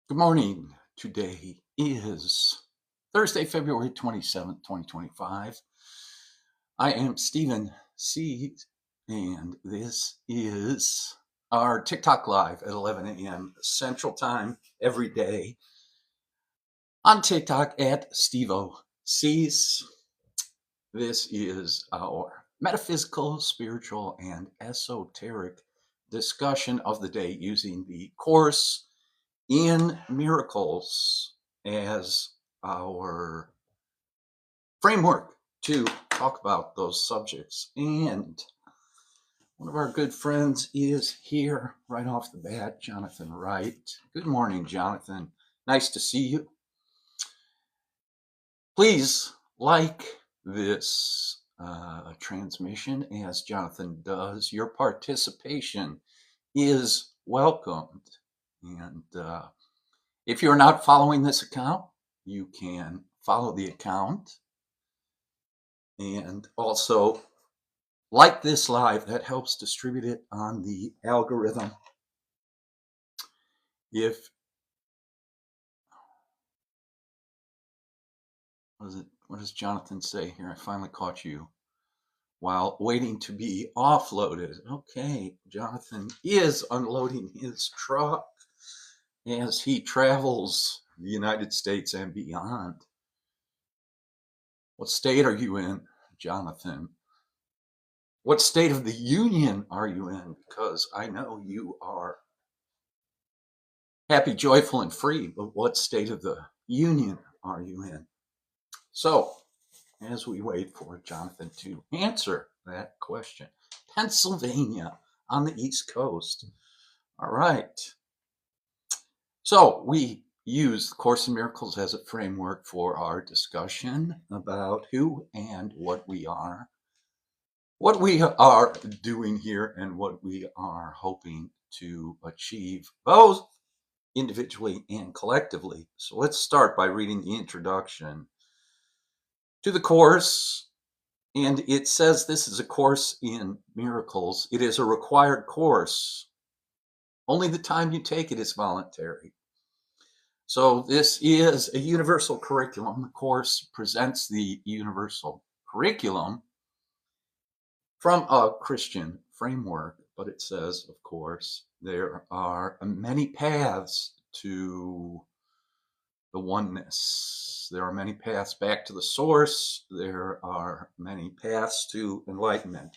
Good morning. Today is Thursday, February 27th, 2025. I am Stephen C. And this is our TikTok Live at 11 a.m. Central Time every day on TikTok at Stevo C's. This is our metaphysical, spiritual, and esoteric discussion of the day using the Course in Miracles as our framework to talk about those subjects. And one of our good friends is here right off the bat, Jonathan Wright. Good morning, Jonathan. Nice to see you. Please like this transmission as Jonathan does. Your participation is welcomed. And if you're not following this account, you can follow the account and also like this live. That helps distribute it on the algorithm. What does Jonathan say here? I finally caught you while waiting to be offloaded. Okay, Jonathan is unloading his truck as he travels the United States and beyond. What state are you in, Jonathan? What state of the union are you in? Because I know you are happy, joyful, and free, but what state of the union are you in? So, as we wait for Jonathan to answer that question, Pennsylvania on the East Coast. All right. So, we use the Course in Miracles as a framework for our discussion about who and what we are doing here, and what we are hoping to achieve, both individually and collectively. So let's start by reading the introduction to the Course. And it says this is a Course in Miracles. It is a required course. Only the time you take it is voluntary. So this is a universal curriculum. The Course presents the universal curriculum from a Christian framework, but it says, of course, there are many paths to the oneness. There are many paths back to the source. There are many paths to enlightenment.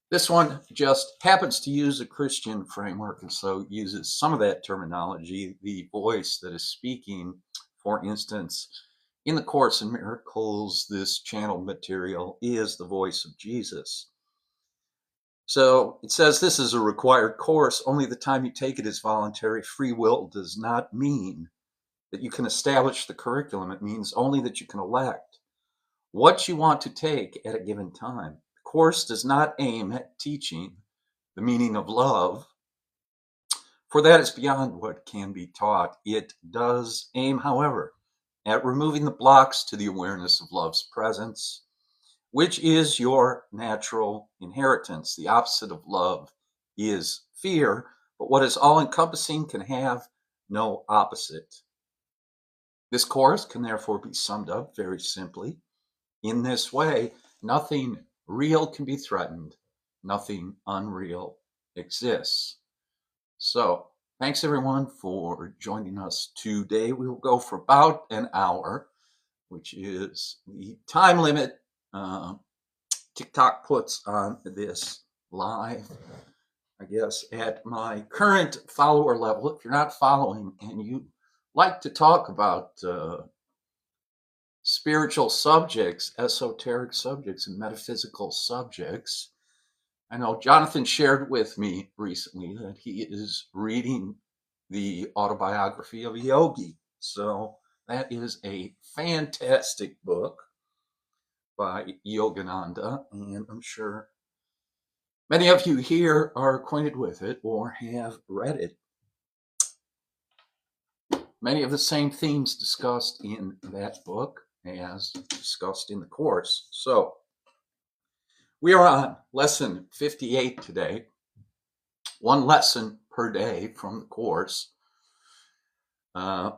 This one just happens to use a Christian framework, and so uses some of that terminology. The voice that is speaking, for instance, in the Course in Miracles, this channeled material is the voice of Jesus. So it says this is a required course. Only the time you take it is voluntary. Free will does not mean that you can establish the curriculum. It means only that you can elect what you want to take at a given time. The Course does not aim at teaching the meaning of love, for that is beyond what can be taught. It does aim, however, at removing the blocks to the awareness of love's presence, which is your natural inheritance. The opposite of love is fear, but what is all-encompassing can have no opposite. This course can therefore be summed up very simply in this way: nothing real can be threatened, nothing unreal exists. So, thanks everyone for joining us today. We will go for about an hour, which is the time limit TikTok puts on this live. I guess at my current follower level, if you're not following and you like to talk about spiritual subjects, esoteric subjects, and metaphysical subjects, I know Jonathan shared with me recently that he is reading the autobiography of a yogi. So that is a fantastic book by Yogananda, and I'm sure many of you here are acquainted with it or have read it. Many of the same themes discussed in that book as discussed in the Course. So we are on lesson 58 today, one lesson per day from the Course. Uh,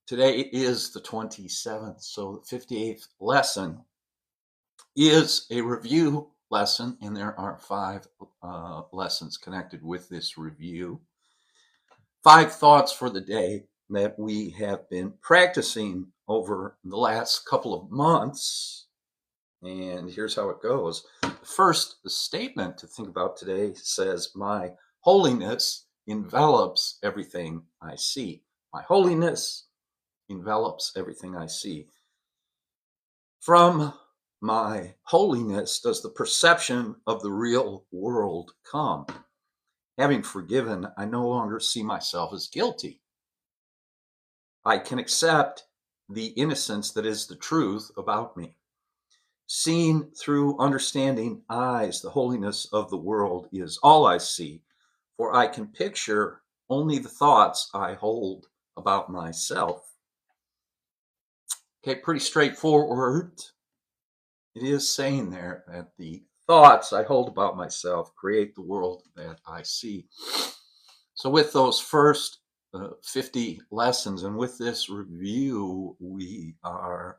Today is the 27th, so the 58th lesson is a review lesson, and there are 5 lessons connected with this review. 5 thoughts for the day that we have been practicing over the last couple of months. And here's how it goes. The first statement to think about today says, my holiness envelops everything I see. My holiness envelops everything I see. From my holiness does the perception of the real world come. Having forgiven, I no longer see myself as guilty. I can accept the innocence that is the truth about me. Seen through understanding eyes, the holiness of the world is all I see, for I can picture only the thoughts I hold about myself. Okay, pretty straightforward. It is saying there that the thoughts I hold about myself create the world that I see. So with those first 50 lessons and with this review, we are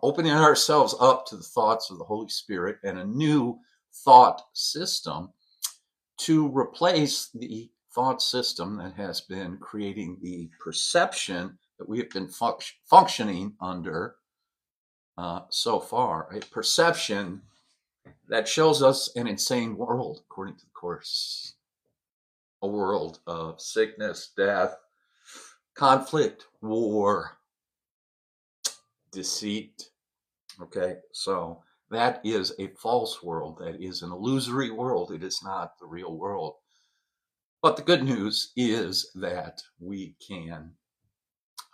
opening ourselves up to the thoughts of the Holy Spirit and a new thought system to replace the thought system that has been creating the perception that we have been functioning under so far. A perception that shows us an insane world, according to the Course. A world of sickness, death, conflict, war, deceit. Okay, so that is a false world. That is an illusory world. It is not the real world. But the good news is that we can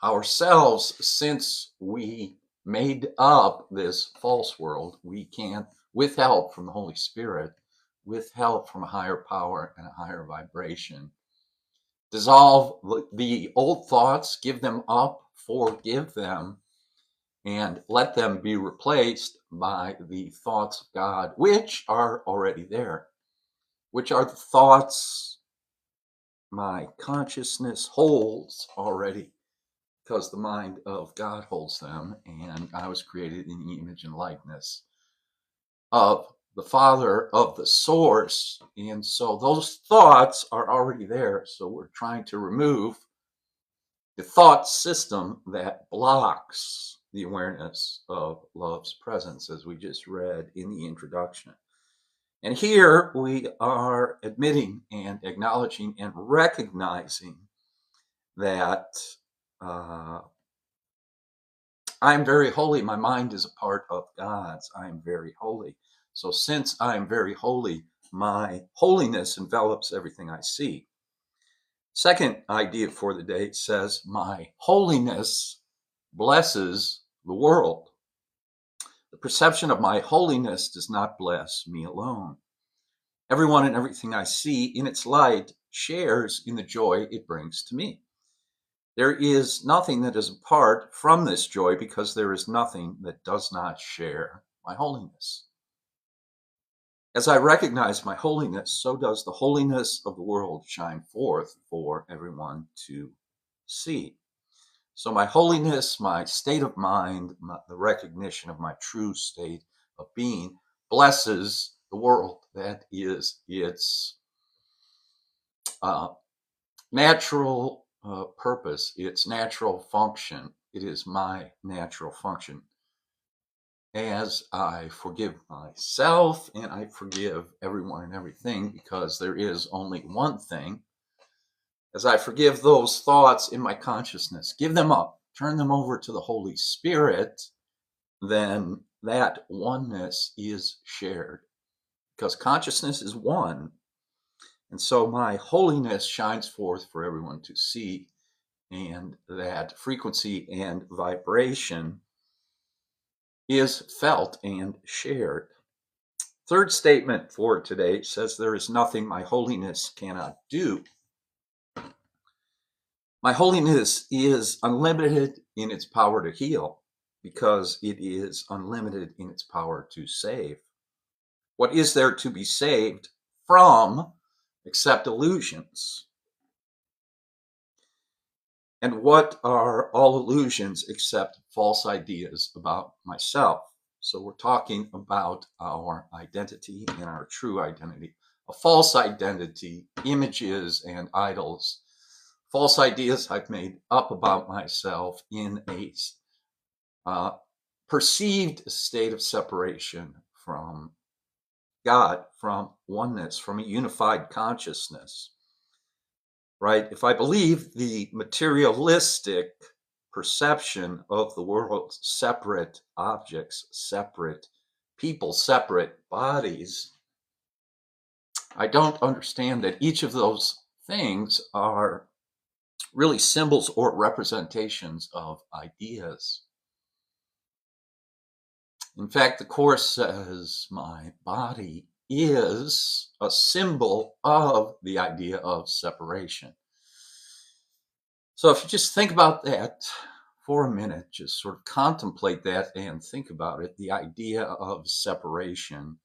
ourselves, since we made up this false world, we can, with help from the Holy Spirit, with help from a higher power and a higher vibration, dissolve the old thoughts, give them up, forgive them, and let them be replaced by the thoughts of God, which are already there, which are the thoughts my consciousness holds already, because the mind of God holds them, and I was created in the image and likeness of the Father, of the source. And so those thoughts are already there. So we're trying to remove the thought system that blocks the awareness of love's presence, as we just read in the introduction. And here we are admitting and acknowledging and recognizing that I'm very holy. My mind is a part of God's. I am very holy. So since I am very holy, my holiness envelops everything I see. Second idea for the day says, my holiness blesses the world. The perception of my holiness does not bless me alone. Everyone and everything I see in its light shares in the joy it brings to me. There is nothing that is apart from this joy, because there is nothing that does not share my holiness. As I recognize my holiness, so does the holiness of the world shine forth for everyone to see. So my holiness, my state of mind, the recognition of my true state of being blesses the world. That is its natural purpose, its natural function. It is my natural function. As I forgive myself and I forgive everyone and everything, because there is only one thing, as I forgive those thoughts in my consciousness, give them up, turn them over to the Holy Spirit, then that oneness is shared, because consciousness is one. And so my holiness shines forth for everyone to see, and that frequency and vibration is felt and shared. Third statement for today says, there is nothing my holiness cannot do. My holiness is unlimited in its power to heal, because it is unlimited in its power to save. What is there to be saved from except illusions? And what are all illusions except false ideas about myself? So we're talking about our identity and our true identity. A false identity, images and idols, false ideas I've made up about myself in a perceived state of separation from God, from oneness, from a unified consciousness, right? If I believe the materialistic perception of the world, separate objects, separate people, separate bodies, I don't understand that each of those things are really symbols or representations of ideas. In fact, the Course says my body is a symbol of the idea of separation. So if you just think about that for a minute, just sort of contemplate that and think about it, the idea of separation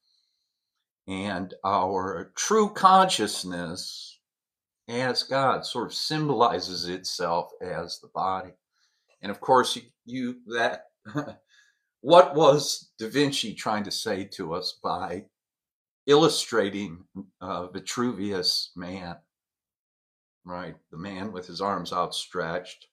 and our true consciousness as God sort of symbolizes itself as the body. And of course, that what was Da Vinci trying to say to us by illustrating Vitruvius Man, right? The man with his arms outstretched,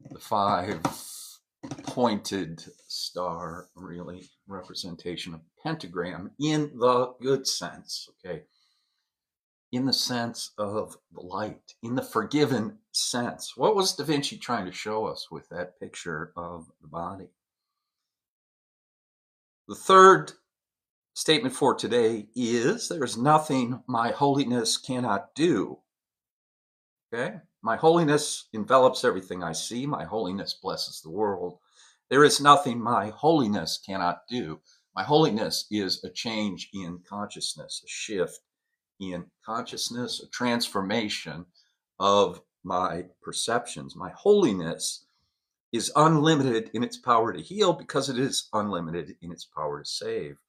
the 5-pointed star, really representation of pentagram in the good sense, okay? In the sense of the light, in the forgiven sense. What was Da Vinci trying to show us with that picture of the body? The third statement for today is there is nothing my holiness cannot do. Okay? My holiness envelops everything I see. My holiness blesses the world. There is nothing my holiness cannot do. My holiness is a change in consciousness, a shift in consciousness, a transformation of my perceptions. My holiness is unlimited in its power to heal because it is unlimited in its power to save.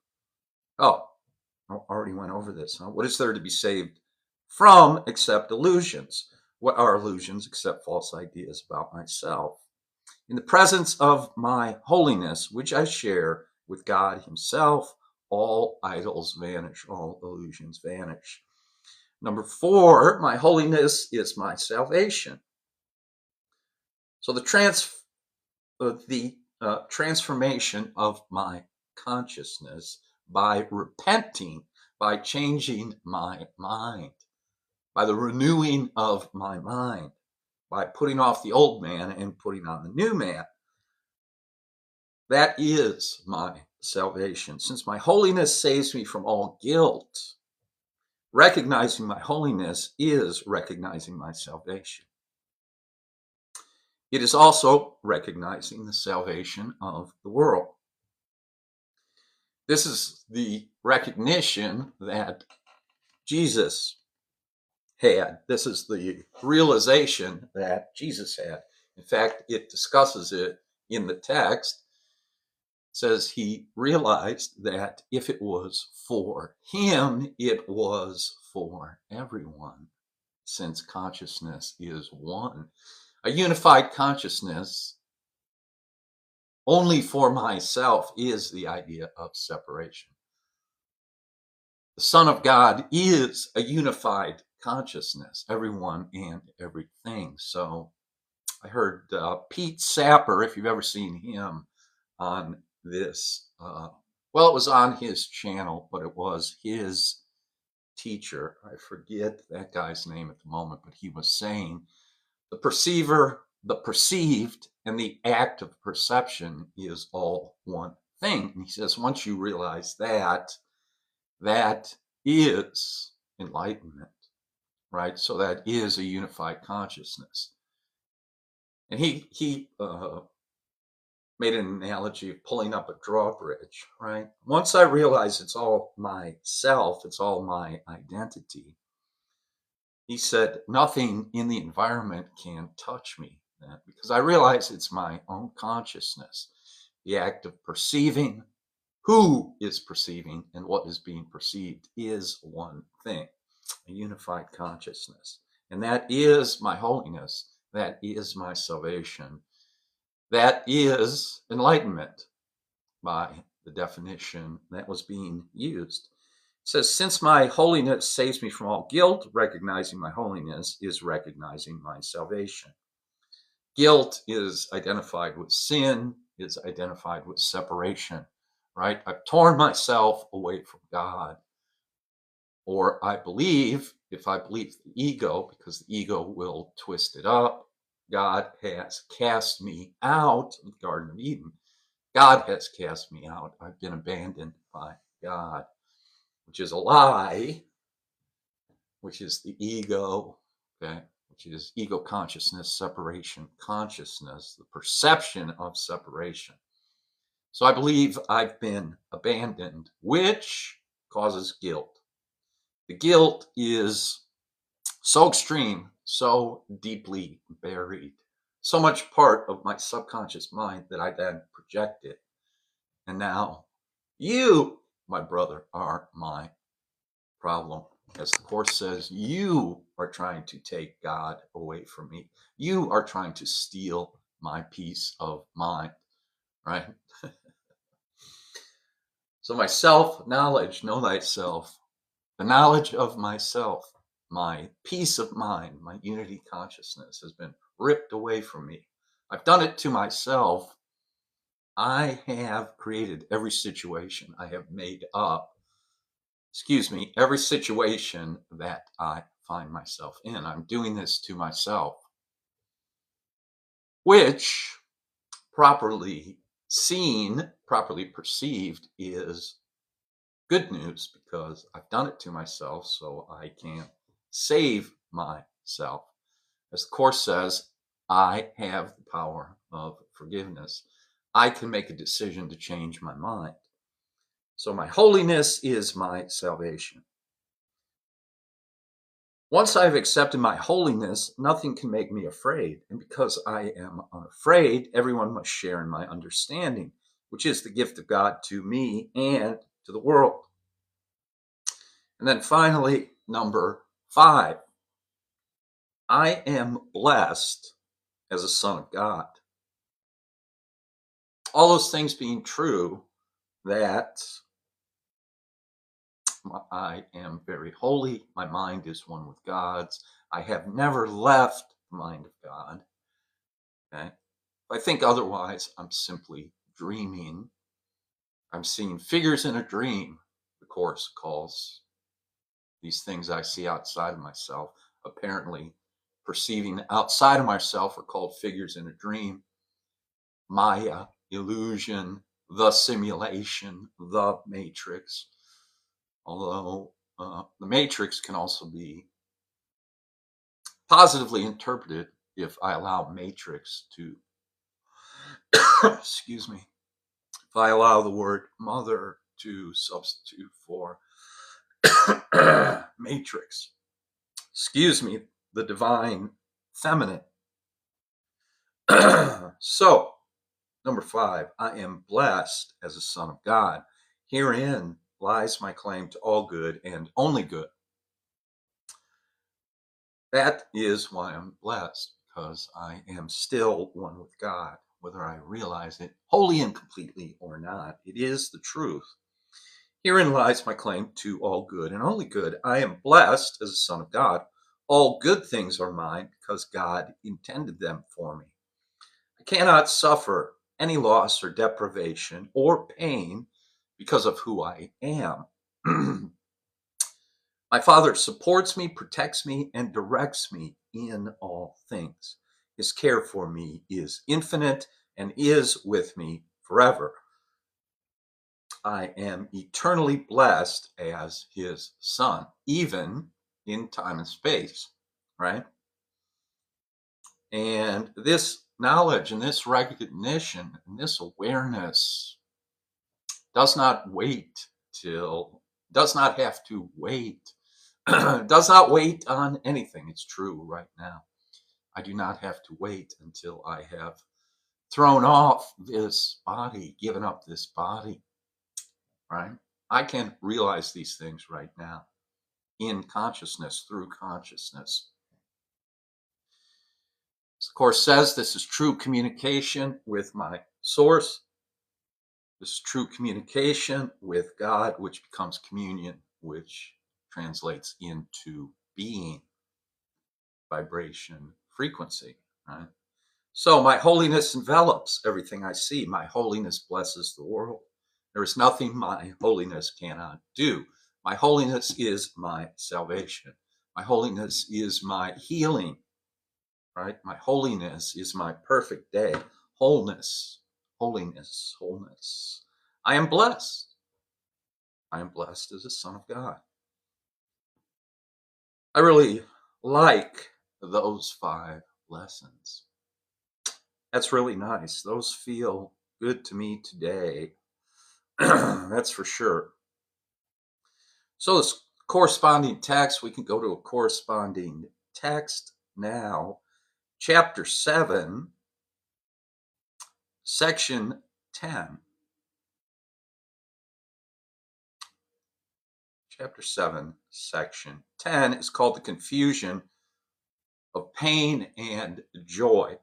Oh, I already went over this. Huh? What is there to be saved from except illusions? What are illusions except false ideas about myself? In the presence of my holiness, which I share with God Himself, all idols vanish, all illusions vanish. Number 4, my holiness is my salvation. So the transformation of my consciousness by repenting, by changing my mind, by the renewing of my mind, by putting off the old man and putting on the new man. That is my salvation. Since my holiness saves me from all guilt, recognizing my holiness is recognizing my salvation. It is also recognizing the salvation of the world. This is the recognition that Jesus had. This is the realization that Jesus had. In fact, it discusses it in the text. It says he realized that if it was for him, it was for everyone, since consciousness is one. A unified consciousness only for myself is the idea of separation. The Son of God is a unified consciousness, everyone and everything. So I heard Pete Sapper, if you've ever seen him on this, well, it was on his channel, but it was his teacher. I forget that guy's name at the moment, but he was saying the perceiver, the perceived, and the act of perception is all one thing. And he says, once you realize that, that is enlightenment, right? So that is a unified consciousness. And he made an analogy of pulling up a drawbridge, right? Once I realize it's all myself, it's all my identity, he said, nothing in the environment can touch me then, because I realize it's my own consciousness. The act of perceiving, who is perceiving, and what is being perceived is one thing, a unified consciousness. And that is my holiness. That is my salvation. That is enlightenment by the definition that was being used. It says, since my holiness saves me from all guilt, recognizing my holiness is recognizing my salvation. Guilt is identified with sin, is identified with separation, right? I've torn myself away from God. Or I believe, if I believe the ego, because the ego will twist it up, God has cast me out of the Garden of Eden. God has cast me out. I've been abandoned by God, which is a lie, which is the ego, okay, which is ego consciousness, separation consciousness, the perception of separation. So I believe I've been abandoned, which causes guilt. The guilt is so extreme, so deeply buried, so much part of my subconscious mind that I then project it. And now you, my brother, are my problem. As the Course says, you are trying to take God away from me. You are trying to steal my peace of mind, right? So my self-knowledge, know thyself, the knowledge of myself, my peace of mind, my unity consciousness has been ripped away from me. I've done it to myself. I have created every situation. I have made up, every situation that I find myself in. I'm doing this to myself, which, properly seen, properly perceived, is good news because I've done it to myself, so I can't save myself. As the Course says, I have the power of forgiveness. I can make a decision to change my mind. So my holiness is my salvation. Once I've accepted my holiness, nothing can make me afraid. And because I am unafraid, everyone must share in my understanding, which is the gift of God to me and to the world. And then finally, number 5, I am blessed as a son of God. All those things being true, that I am very holy, my mind is one with God's, I have never left the mind of God. Okay? If I think otherwise, I'm simply dreaming. I'm seeing figures in a dream, the Course calls these things I see outside of myself. Apparently, perceiving outside of myself are called figures in a dream. Maya, illusion, the simulation, the matrix. Although the matrix can also be positively interpreted if I allow matrix to, excuse me, if I allow the word mother to substitute for matrix. Excuse me, the divine feminine. So, number 5, I am blessed as a son of God. Herein lies my claim to all good and only good. That is why I'm blessed, because I am still one with God, whether I realize it wholly and completely or not. It is the truth. Herein lies my claim to all good and only good. I am blessed as a son of God. All good things are mine because God intended them for me. I cannot suffer any loss or deprivation or pain because of who I am. My Father supports me, protects me, and directs me in all things. His care for me is infinite and is with me forever. I am eternally blessed as his son, even in time and space, right? And this knowledge and this recognition and this awareness does not have to wait, does not wait on anything. It's true right now. I do not have to wait until I have thrown off this body, given up this body, right? I can realize these things right now in consciousness, through consciousness. The Course says this is true communication with my source. This is true communication with God, which becomes communion, which translates into being, vibration, frequency, right? So my holiness envelops everything I see. My holiness blesses the world. There is nothing my holiness cannot do. My holiness is my salvation. My holiness is my healing, right? My holiness is my perfect day. Wholeness, holiness, wholeness. I am blessed. I am blessed as a son of God. I really like those 5 lessons. That's really nice. Those feel good to me today. That's for sure. So this corresponding text, we can go to a corresponding text now. Chapter 7, section 10. Chapter 7, section 10 is called the confusion of pain and joy.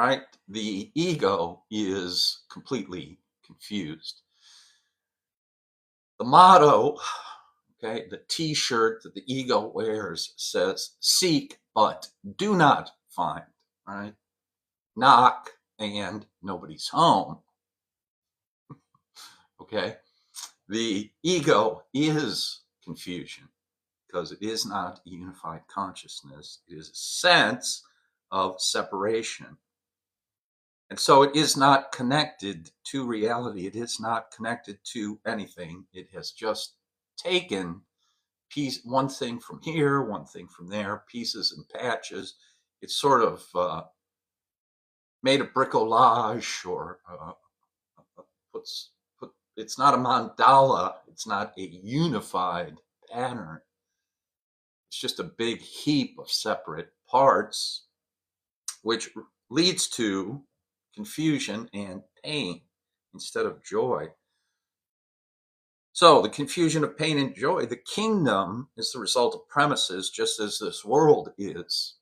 Right? The ego is completely confused. The motto, okay, the t-shirt that the ego wears says, seek but do not find, right? Knock and nobody's home. Okay? The ego is confusion because it is not a unified consciousness. It is a sense of separation. And so it is not connected to reality. It is not connected to anything. It has just taken one thing from here, one thing from there, pieces and patches. It's sort of made a bricolage, or it's not a mandala. It's not a unified pattern. It's just a big heap of separate parts, which leads to confusion and pain instead of joy. So the confusion of pain and joy, the kingdom is the result of premises, just as this world is.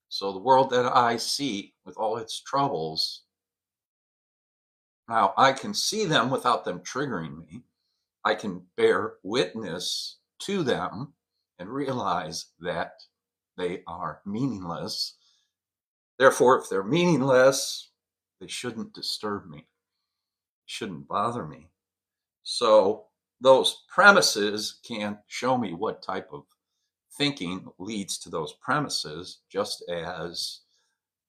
So the world that I see with all its troubles, now I can see them without them triggering me. I can bear witness to them and realize that they are meaningless. Therefore, if they're meaningless, they shouldn't disturb me, shouldn't bother me. So those premises can show me what type of thinking leads to those premises, just as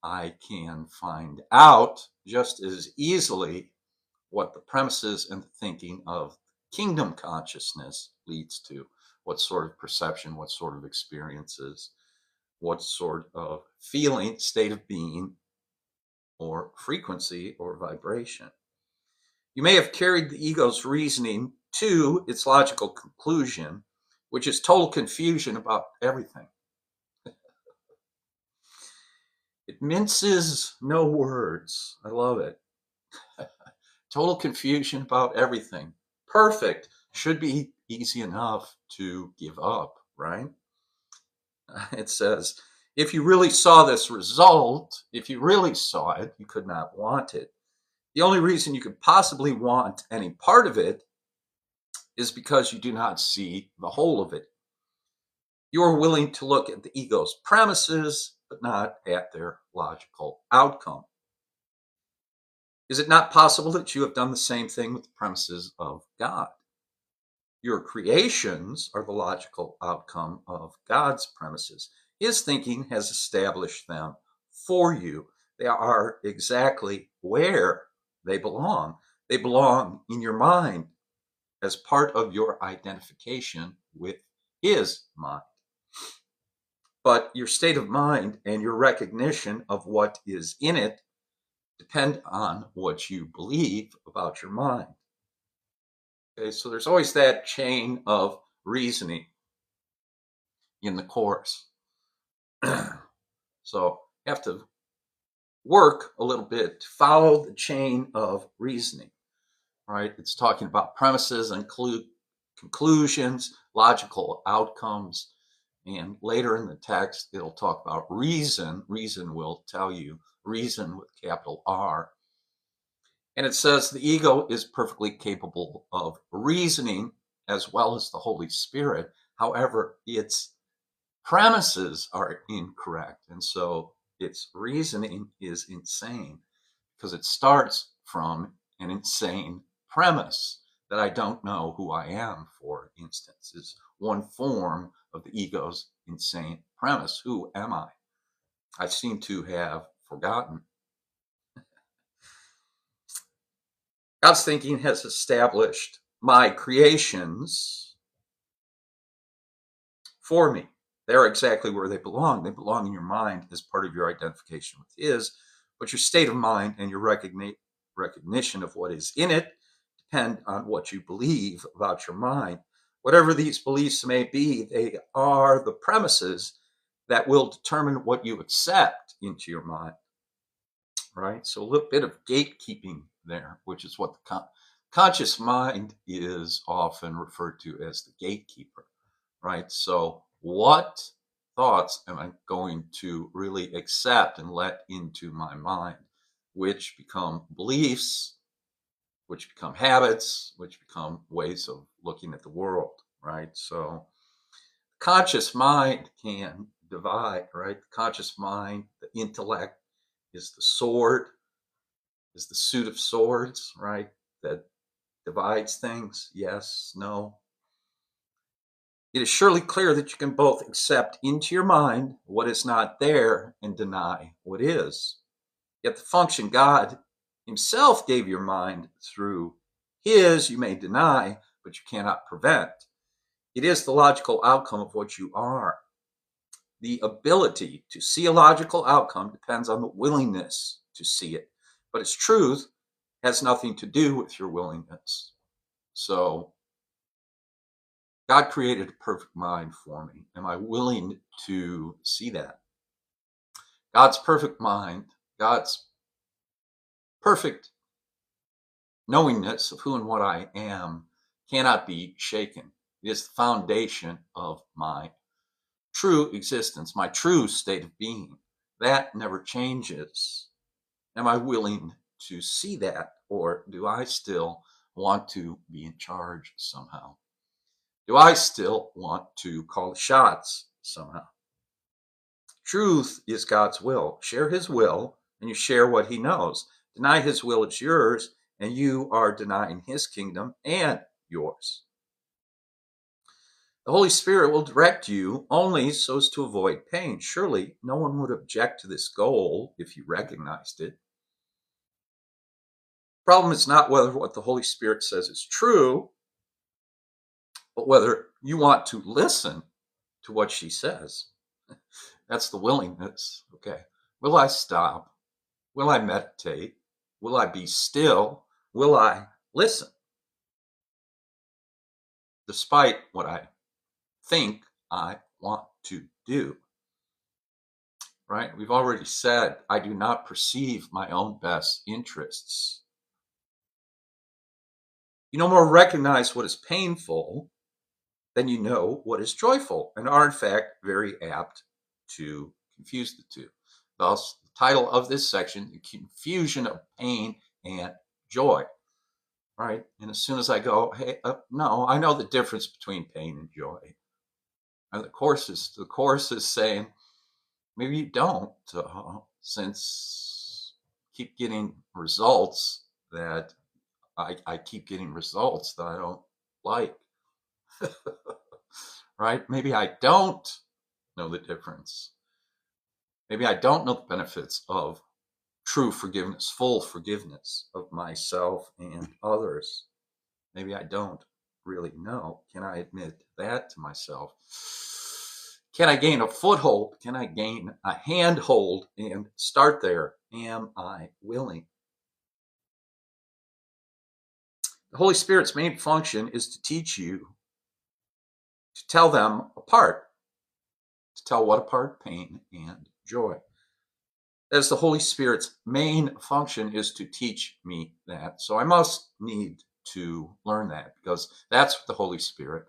I can find out just as easily what the premises and the thinking of kingdom consciousness leads to, what sort of perception, what sort of experiences, what sort of feeling, state of being, or frequency or vibration. You may have carried the ego's reasoning to its logical conclusion, which is total confusion about everything. It minces no words. I love it. Total confusion about everything. Perfect. Should be easy enough to give up, right? It says, if you really saw this result, if you really saw it, you could not want it. The only reason you could possibly want any part of it is because you do not see the whole of it. You are willing to look at the ego's premises, but not at their logical outcome. Is it not possible that you have done the same thing with the premises of God? Your creations are the logical outcome of God's premises. His thinking has established them for you. They are exactly where they belong. They belong in your mind as part of your identification with his mind. But your state of mind and your recognition of what is in it depend on what you believe about your mind. Okay, so there's always that chain of reasoning in the Course. So you have to work a little bit to follow the chain of reasoning, right? It's talking about premises and conclusions, logical outcomes. And later in the text, it'll talk about reason. Reason will tell you, reason with capital R. And it says the ego is perfectly capable of reasoning as well as the Holy Spirit. However, its premises are incorrect. And so its reasoning is insane because it starts from an insane premise that I don't know who I am, for instance, is one form of the ego's insane premise. Who am I? I seem to have forgotten. God's thinking has established my creations for me. They're exactly where they belong. They belong in your mind as part of your identification with His, but your state of mind and your recognition of what is in it depend on what you believe about your mind. Whatever these beliefs may be, they are the premises that will determine what you accept into your mind, right? So a little bit of gatekeeping there, which is what the conscious mind is often referred to as the gatekeeper, right? So what thoughts am I going to really accept and let into my mind, which become beliefs, which become habits, which become ways of looking at the world, right? So conscious mind can divide, right? The conscious mind, the intellect is the sword, is the suit of swords, right? That divides things. Yes, no. It is surely clear that you can both accept into your mind what is not there and deny what is. Yet the function God Himself gave your mind through His, you may deny, but you cannot prevent. It is the logical outcome of what you are. The ability to see a logical outcome depends on the willingness to see it, but its truth has nothing to do with your willingness. So God created a perfect mind for me. Am I willing to see that? God's perfect mind, God's perfect knowingness of who and what I am cannot be shaken. It is the foundation of my true existence, my true state of being. That never changes. Am I willing to see that, or do I still want to be in charge somehow? Do I still want to call the shots somehow? Truth is God's will. Share His will, and you share what He knows. Deny His will, it's yours, and you are denying His kingdom and yours. The Holy Spirit will direct you only so as to avoid pain. Surely no one would object to this goal if you recognized it. The problem is not whether what the Holy Spirit says is true, but whether you want to listen to what she says. That's the willingness. Okay. Will I stop? Will I meditate? Will I be still? Will I listen? Despite what I think I want to do. Right? We've already said, I do not perceive my own best interests. You no more recognize what is painful than you know what is joyful, and are in fact very apt to confuse the two. Thus, the title of this section, The Confusion of Pain and Joy. Right? And as soon as I go, hey, no, I know the difference between pain and joy. And the course is saying, maybe you don't, since keep getting results that I keep getting results that I don't like. Right? Maybe I don't know the difference. Maybe I don't know the benefits of true forgiveness, full forgiveness of myself and others. Maybe I don't really know. Can I admit that to myself? Can I gain a foothold? Can I gain a handhold and start there? Am I willing? The Holy Spirit's main function is to teach you, to tell them apart, to tell what apart? Pain and joy. As the Holy Spirit's main function is to teach me that. So I must need to learn that, because that's what the Holy Spirit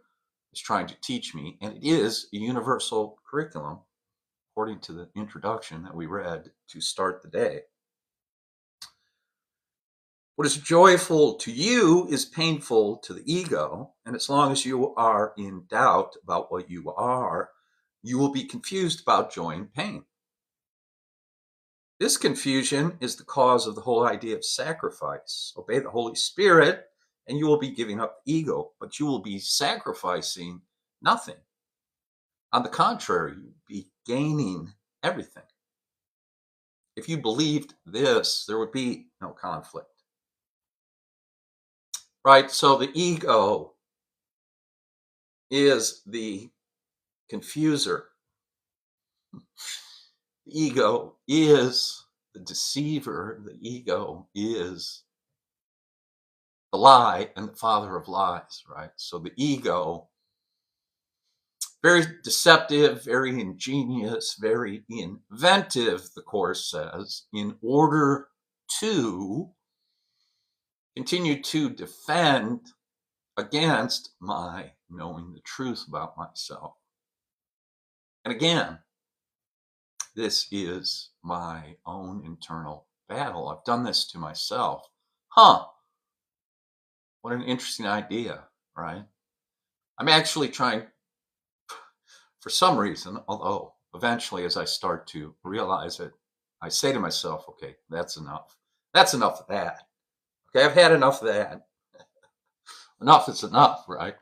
is trying to teach me, and it is a universal curriculum, according to the introduction that we read to start the day. What is joyful to you is painful to the ego, and as long as you are in doubt about what you are, you will be confused about joy and pain. This confusion is the cause of the whole idea of sacrifice. Obey the Holy Spirit, and you will be giving up ego, but you will be sacrificing nothing. On the contrary, you will be gaining everything. If you believed this, there would be no conflict. Right? So the ego is the confuser. The ego is the deceiver. The ego is the lie and the father of lies, right? So the ego, very deceptive, very ingenious, very inventive, the Course says, in order to continue to defend against my knowing the truth about myself. And again, this is my own internal battle. I've done this to myself. What an interesting idea, right? I'm actually trying, for some reason, although eventually as I start to realize it, I say to myself, okay, that's enough. That's enough of that. Okay, I've had enough of that. Enough is enough, right?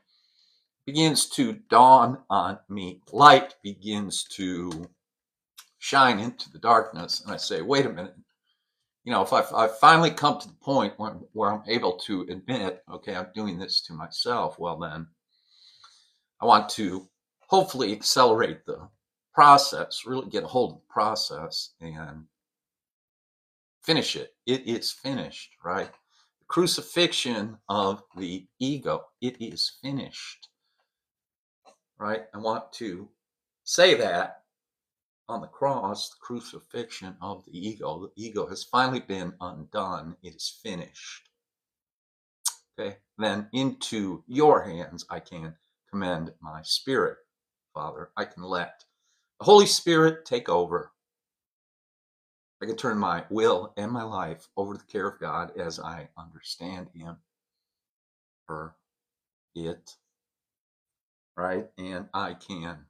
Begins to dawn on me. Light begins to shine into the darkness. And I say, wait a minute. If I finally come to the point where I'm able to admit, okay, I'm doing this to myself, well, then I want to hopefully accelerate the process, really get a hold of the process and finish it. It is finished, right? The crucifixion of the ego, it is finished, right? I want to say that on the cross, the crucifixion of the ego has finally been undone. It is finished. Okay, then into your hands I can commend my spirit, Father. I can let the Holy Spirit take over. I can turn my will and my life over to the care of God as I understand Him, her, it, right? And I can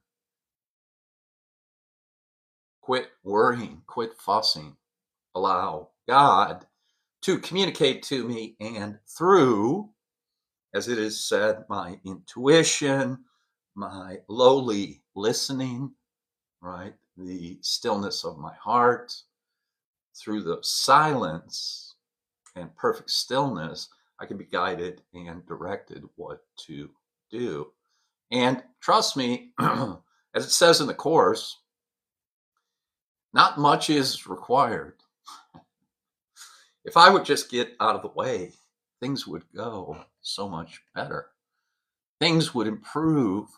quit worrying, quit fussing, allow God to communicate to me, and through, as it is said, my intuition, my lowly listening, right? The stillness of my heart, through the silence and perfect stillness, I can be guided and directed what to do. And trust me, as it says in the Course, not much is required. If I would just get out of the way, things would go so much better. Things would improve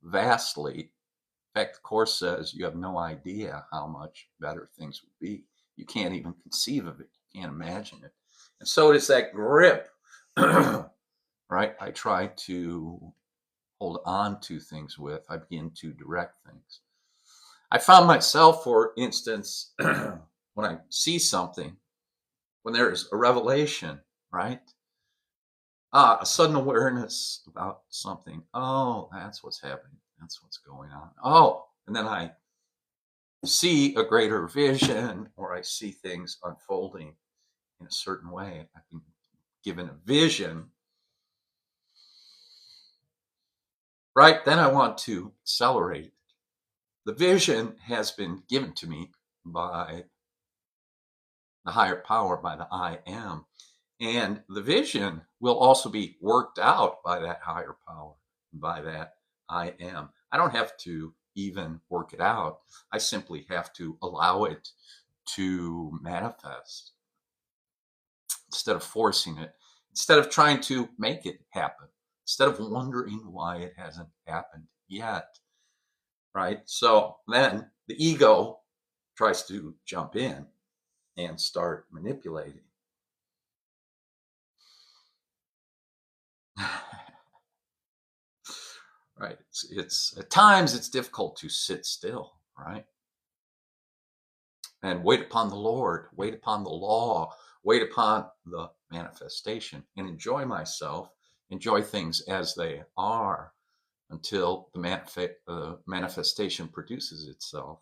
vastly. In fact, the Course says you have no idea how much better things would be. You can't even conceive of it. You can't imagine it. And so it is that grip, right? I try to hold on to things with. I begin to direct things. I found myself, for instance, when I see something, when there is a revelation, right? A sudden awareness about something. Oh, that's what's happening. That's what's going on. Oh, and then I see a greater vision, or I see things unfolding in a certain way. I've been given a vision, right? Then I want to accelerate it. The vision has been given to me by the higher power, by the I am. And the vision will also be worked out by that higher power, by that I am. I don't have to even work it out. I simply have to allow it to manifest instead of forcing it, instead of trying to make it happen, instead of wondering why it hasn't happened yet, right? So then the ego tries to jump in and start manipulating. right? It's at times it's difficult to sit still, right? And wait upon the Lord, wait upon the law, wait upon the manifestation, and enjoy myself, enjoy things as they are until the manifestation produces itself,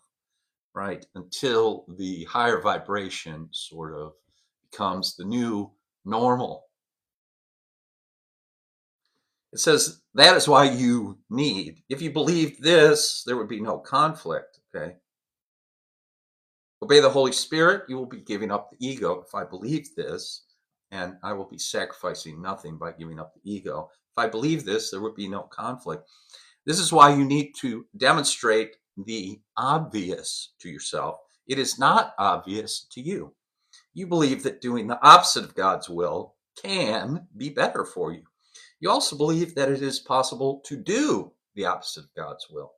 right? Until the higher vibration sort of becomes the new normal. It says that is why you need. If you believed this, there would be no conflict, okay? Obey the Holy Spirit, you will be giving up the ego. If I believe this, and I will be sacrificing nothing by giving up the ego. If I believe this, there would be no conflict. This is why you need to demonstrate the obvious to yourself. It is not obvious to you. You believe that doing the opposite of God's will can be better for you. You also believe that it is possible to do the opposite of God's will.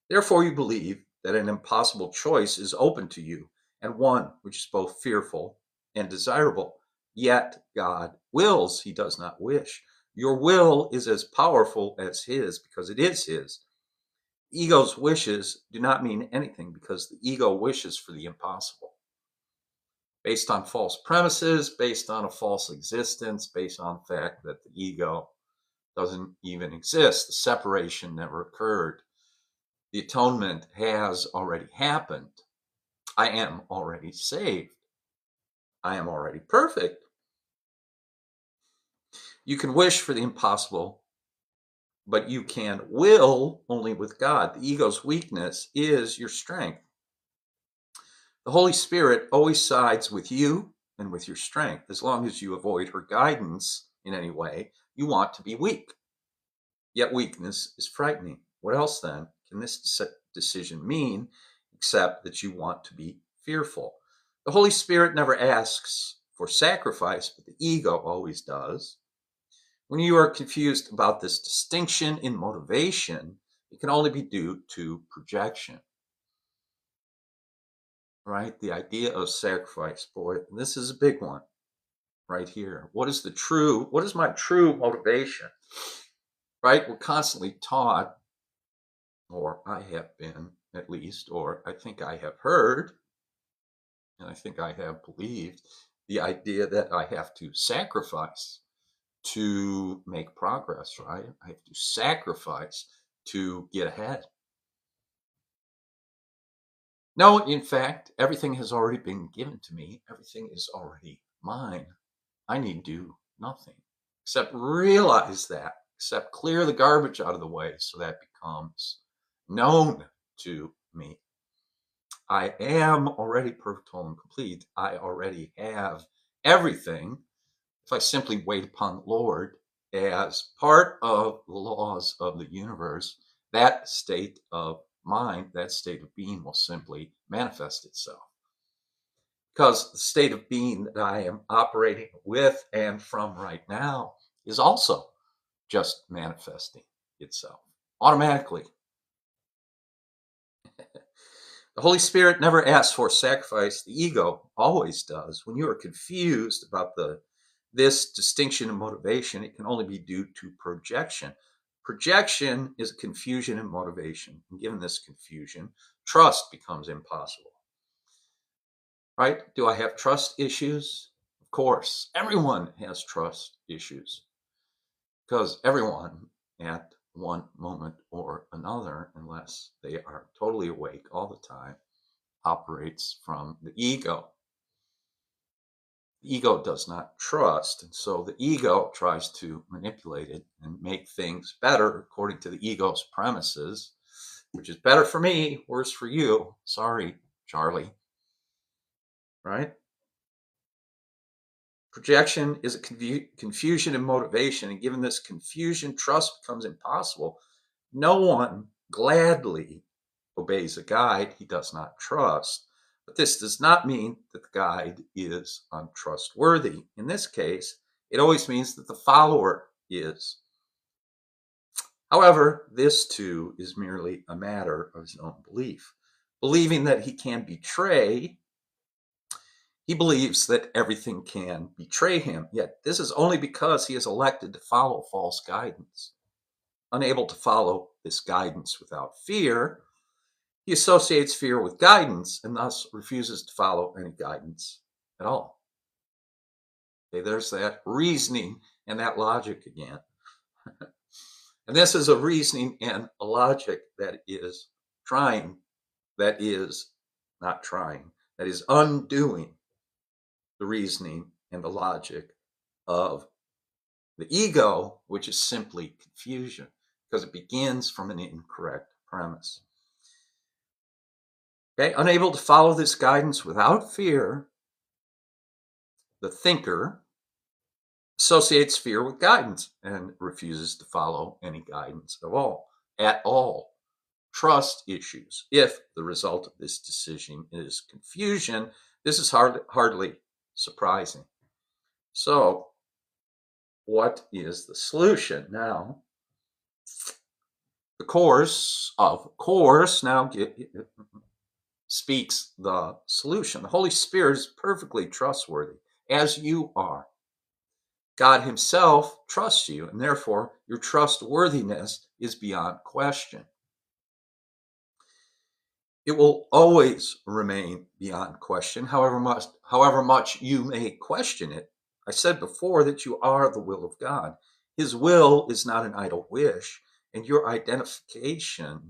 Therefore, you believe that an impossible choice is open to you, and one which is both fearful and desirable. Yet God wills, he does not wish. Your will is as powerful as his because it is his. Ego's wishes do not mean anything because the ego wishes for the impossible. Based on false premises, based on a false existence, based on the fact that the ego doesn't even exist. The separation never occurred. The atonement has already happened. I am already saved. I am already perfect. You can wish for the impossible, but you can will only with God. The ego's weakness is your strength. The Holy Spirit always sides with you and with your strength. As long as you avoid her guidance in any way, you want to be weak. Yet weakness is frightening. What else then can this decision mean except that you want to be fearful? The Holy Spirit never asks for sacrifice, but the ego always does. When you are confused about this distinction in motivation, it can only be due to projection. Right? The idea of sacrifice, boy, this is a big one right here. What is my true motivation? Right? We're constantly taught, or I have been at least, or I think I have heard, and I think I have believed, the idea that I have to sacrifice to make progress, right? I have to sacrifice to get ahead. No, in fact, everything has already been given to me. Everything is already mine. I need do nothing except realize that, except clear the garbage out of the way so that becomes known to me. I am already perfect, whole, and complete. I already have everything. If I simply wait upon the Lord as part of the laws of the universe, that state of mind, that state of being will simply manifest itself. Because the state of being that I am operating with and from right now is also just manifesting itself automatically. The Holy Spirit never asks for sacrifice. The ego always does. When you are confused about this distinction in motivation, it can only be due to projection. Projection is a confusion in motivation. And given this confusion, trust becomes impossible. Right? Do I have trust issues? Of course. Everyone has trust issues. Because everyone at one moment or another, unless they are totally awake all the time, operates from the ego. The ego does not trust, and so the ego tries to manipulate it and make things better according to the ego's premises, which is better for me, worse for you. Sorry, Charlie. Right? Projection is a confusion in motivation, and given this confusion, trust becomes impossible. No one gladly obeys a guide he does not trust, but this does not mean that the guide is untrustworthy. In this case, it always means that the follower is. However, this too is merely a matter of his own belief. Believing that he can betray, he believes that everything can betray him, yet this is only because he has elected to follow false guidance. Unable to follow this guidance without fear, he associates fear with guidance and thus refuses to follow any guidance at all. Okay, there's that reasoning and that logic again. And this is a reasoning and a logic that is trying, that is not trying, that is undoing the reasoning and the logic of the ego, which is simply confusion, because it begins from an incorrect premise. Okay, unable to follow this guidance without fear, the thinker associates fear with guidance and refuses to follow any guidance at all. Trust issues. If the result of this decision is confusion, this is hardly surprising. So, what is the solution? Now, the Course now speaks the solution. The Holy Spirit is perfectly trustworthy, as you are. God himself trusts you, and therefore your trustworthiness is beyond question. It will always remain beyond question, however much you may question it. I said before that you are the will of God. His will is not an idle wish, and your identification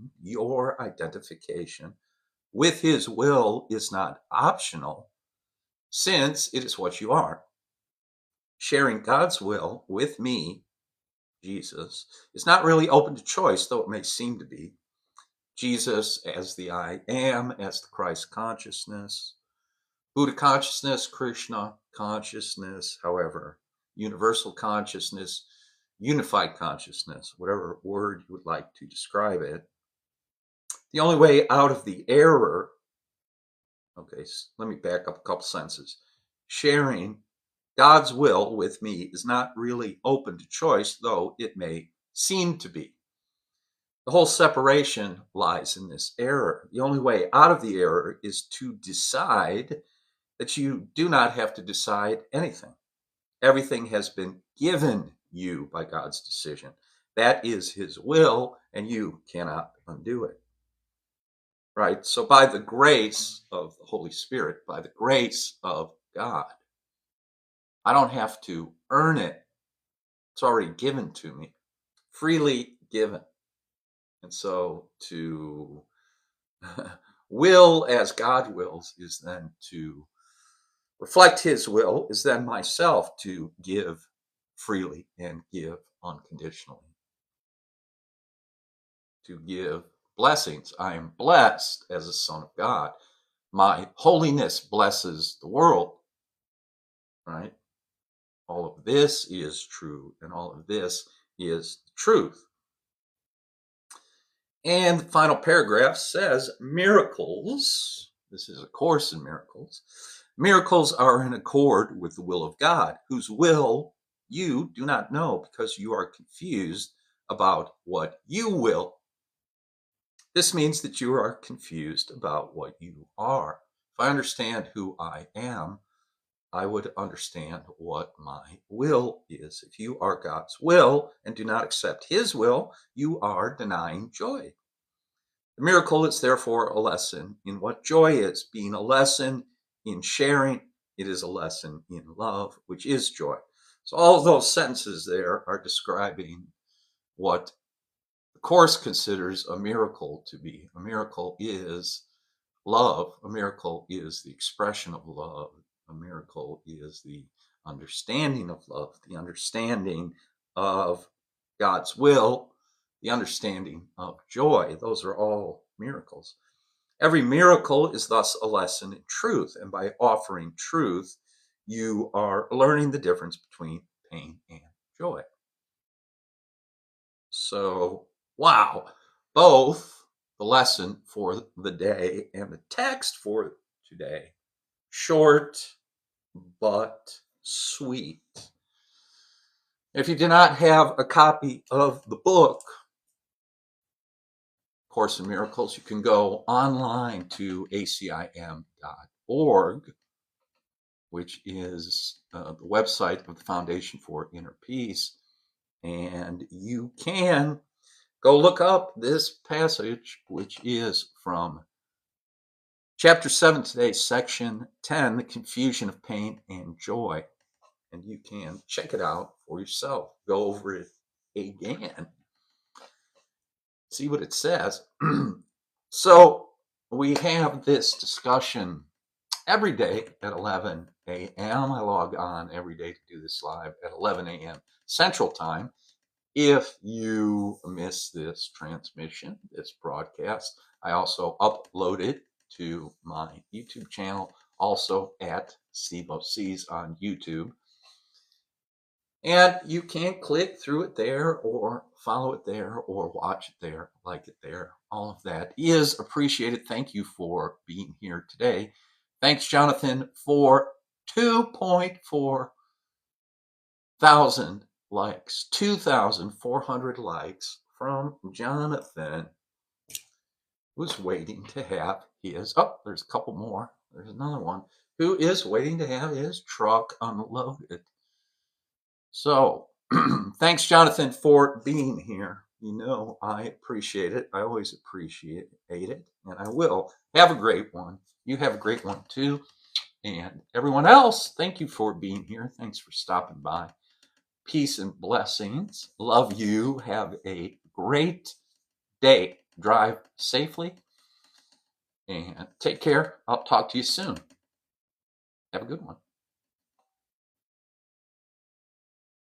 with his will is not optional, since it is what you are. Sharing God's will with me, Jesus, is not really open to choice, though it may seem to be. Jesus as the I am, as the Christ consciousness, Buddha consciousness, Krishna consciousness, however, universal consciousness, unified consciousness, whatever word you would like to describe it. The only way out of the error, okay, so let me back up a couple sentences. Sharing God's will with me is not really open to choice, though it may seem to be. The whole separation lies in this error. The only way out of the error is to decide that you do not have to decide anything. Everything has been given you by God's decision. That is his will, and you cannot undo it. Right? So by the grace of the Holy Spirit, by the grace of God, I don't have to earn it. It's already given to me, freely given. And so to will as God wills is then to reflect his will, is then myself to give freely and give unconditionally. To give blessings. I am blessed as a son of God. My holiness blesses the world. Right? All of this is true, and all of this is the truth. And the final paragraph says, miracles, this is a course in miracles, miracles are in accord with the will of God, whose will you do not know because you are confused about what you will. This means that you are confused about what you are. If I understand who I am, I would understand what my will is. If you are God's will and do not accept his will, you are denying joy. The miracle is therefore a lesson in what joy is. Being a lesson in sharing, it is a lesson in love, which is joy. So all of those sentences there are describing what the Course considers a miracle to be. A miracle is love. A miracle is the expression of love. A miracle is the understanding of love, the understanding of God's will, the understanding of joy. Those are all miracles. Every miracle is thus a lesson in truth, and by offering truth, you are learning the difference between pain and joy. So, wow, both the lesson for the day and the text for today, short but sweet. If you do not have a copy of the book, Course in Miracles, you can go online to acim.org, which is the website of the Foundation for Inner Peace, and you can go look up this passage, which is from chapter 7 today, section 10, the confusion of pain and joy. And you can check it out for yourself. Go over it again. See what it says. So we have this discussion every day at 11 a.m. I log on every day to do this live at 11 a.m. Central Time. If you miss this transmission, this broadcast, I also upload it to my YouTube channel, also at CBOCs on YouTube. And you can click through it there, or follow it there, or watch it there, like it there. All of that is appreciated. Thank you for being here today. Thanks, Jonathan, for 2.4 thousand likes, 2,400 likes from Jonathan, who's waiting to have his, there's a couple more. There's another one who is waiting to have his truck unloaded. So thanks, Jonathan, for being here. You know, I appreciate it. I always appreciate it, and I will. Have a great one. You have a great one too. And everyone else, thank you for being here. Thanks for stopping by. Peace and blessings. Love you. Have a great day. Drive safely and take care. I'll talk to you soon. Have a good one.